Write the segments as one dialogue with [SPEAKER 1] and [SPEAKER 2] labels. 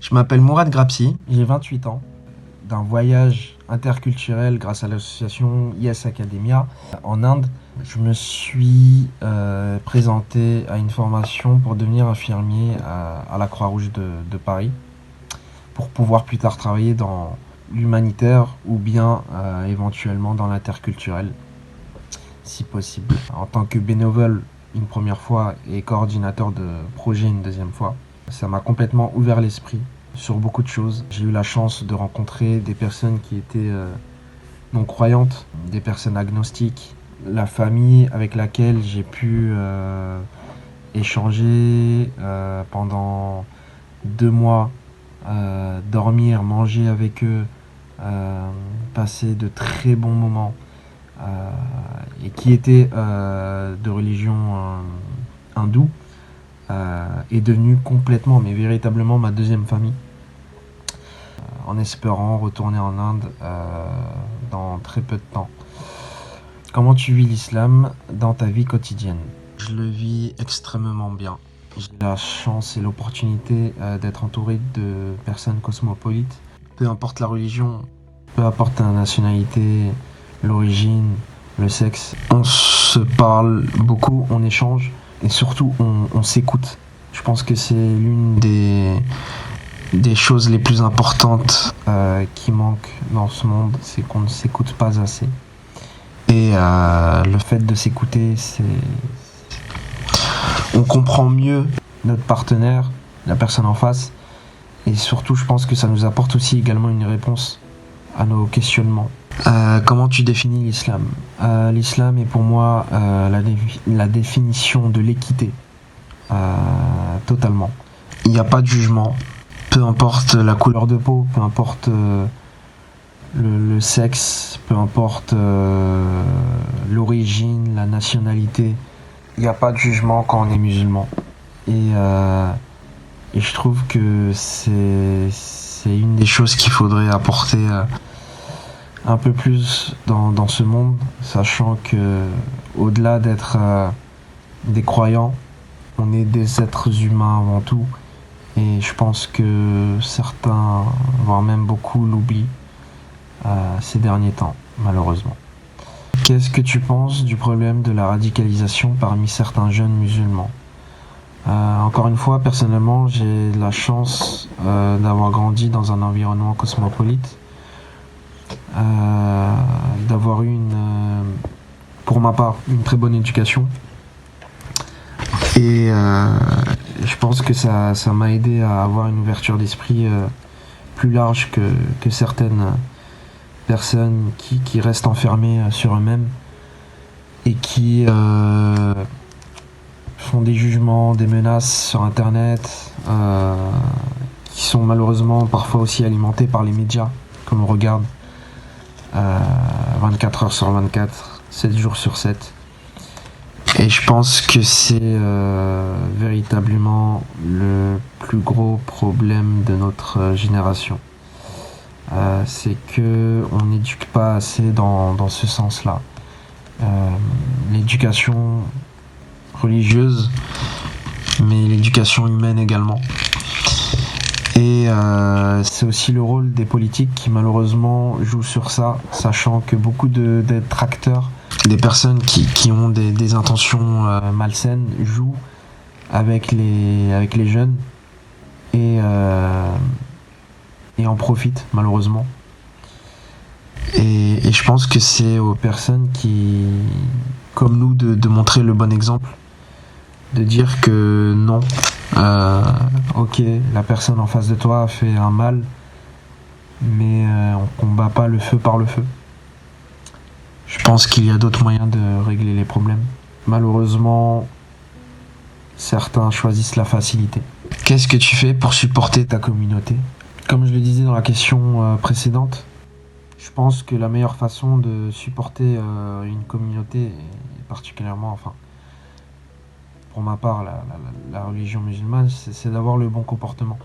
[SPEAKER 1] Je m'appelle Mourad Grapsi, j'ai 28 ans. D'un voyage interculturel grâce à l'association Yes Academia en Inde, je me suis présenté à une formation pour devenir infirmier à la Croix-Rouge de Paris, pour pouvoir plus tard travailler dans l'humanitaire ou bien éventuellement dans l'interculturel, si possible. En tant que bénévole une première fois et coordinateur de projet une deuxième fois, ça m'a complètement ouvert l'esprit sur beaucoup de choses. J'ai eu la chance de rencontrer des personnes qui étaient non-croyantes, des personnes agnostiques, la famille avec laquelle j'ai pu échanger pendant 2 mois, dormir, manger avec eux, passer de très bons moments, et qui étaient de religion hindoue, est devenue complètement, mais véritablement ma deuxième famille, en espérant retourner en Inde dans très peu de temps. Comment tu vis l'islam dans ta vie quotidienne? Je le vis extrêmement bien. J'ai la chance et l'opportunité d'être entouré de personnes cosmopolites. Peu importe la religion, peu importe la nationalité, l'origine, le sexe, on se parle beaucoup, on échange et surtout on s'écoute. Je pense que c'est l'une des choses les plus importantes qui manquent dans ce monde, c'est qu'on ne s'écoute pas assez. Et le fait de s'écouter, on comprend mieux notre partenaire, la personne en face, et surtout je pense que ça nous apporte aussi également une réponse à nos questionnements. Comment tu définis l'islam? L'islam est pour moi la définition de l'équité, totalement. Il n'y a pas de jugement, peu importe la couleur de peau, peu importe le sexe, peu importe l'origine, la nationalité. Il n'y a pas de jugement quand on est musulman. Et je trouve que c'est une des choses qu'il faudrait apporter un peu plus dans ce monde, sachant que au-delà d'être des croyants, on est des êtres humains avant tout. Et je pense que certains, voire même beaucoup, l'oublient ces derniers temps, malheureusement. Qu'est-ce que tu penses du problème de la radicalisation parmi certains jeunes musulmans? Encore une fois, personnellement, j'ai la chance d'avoir grandi dans un environnement cosmopolite, d'avoir eu pour ma part, une très bonne éducation. Et je pense que ça m'a aidé à avoir une ouverture d'esprit plus large que certaines personnes qui restent enfermées sur eux-mêmes et qui font des jugements, des menaces sur internet, qui sont malheureusement parfois aussi alimentés par les médias que l'on regarde 24 heures sur 24, 7 jours sur 7. Et je pense que c'est véritablement le plus gros problème de notre génération. C'est que on n'éduque pas assez dans ce sens-là. L'éducation religieuse, mais l'éducation humaine également. Et c'est aussi le rôle des politiques qui malheureusement jouent sur ça, sachant que beaucoup de détracteurs, des personnes qui ont des intentions malsaines, jouent avec les jeunes et en profitent malheureusement. Et je pense que c'est aux personnes qui, comme nous, de montrer le bon exemple, de dire que non, ok, la personne en face de toi a fait un mal, mais on combat pas le feu par le feu. Je pense qu'il y a d'autres moyens de régler les problèmes. Malheureusement, certains choisissent la facilité. Qu'est-ce que tu fais pour supporter ta communauté? Comme je le disais dans la question précédente, je pense que la meilleure façon de supporter une communauté, et particulièrement, enfin, pour ma part, la religion musulmane, c'est d'avoir le bon comportement.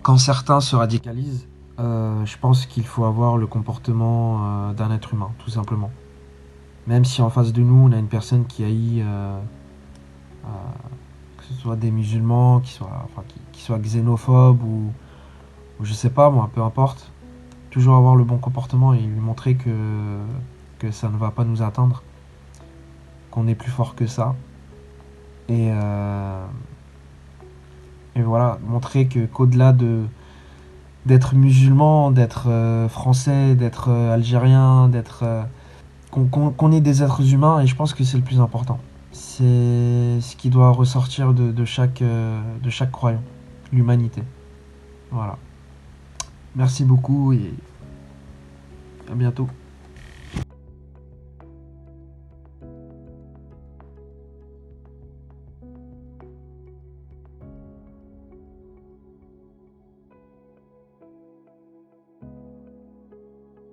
[SPEAKER 1] Quand certains se radicalisent, je pense qu'il faut avoir le comportement d'un être humain, tout simplement. Même si en face de nous, on a une personne qui haït que ce soit des musulmans, qui soient xénophobes ou je sais pas moi, peu importe. Toujours avoir le bon comportement et lui montrer que ça ne va pas nous atteindre, qu'on est plus fort que ça. Et, euh, et voilà, montrer qu'au-delà d'être musulman, d'être français, d'être algérien, qu'on est des êtres humains, et je pense que c'est le plus important. C'est ce qui doit ressortir de chaque croyant, l'humanité. Voilà. Merci beaucoup et à bientôt.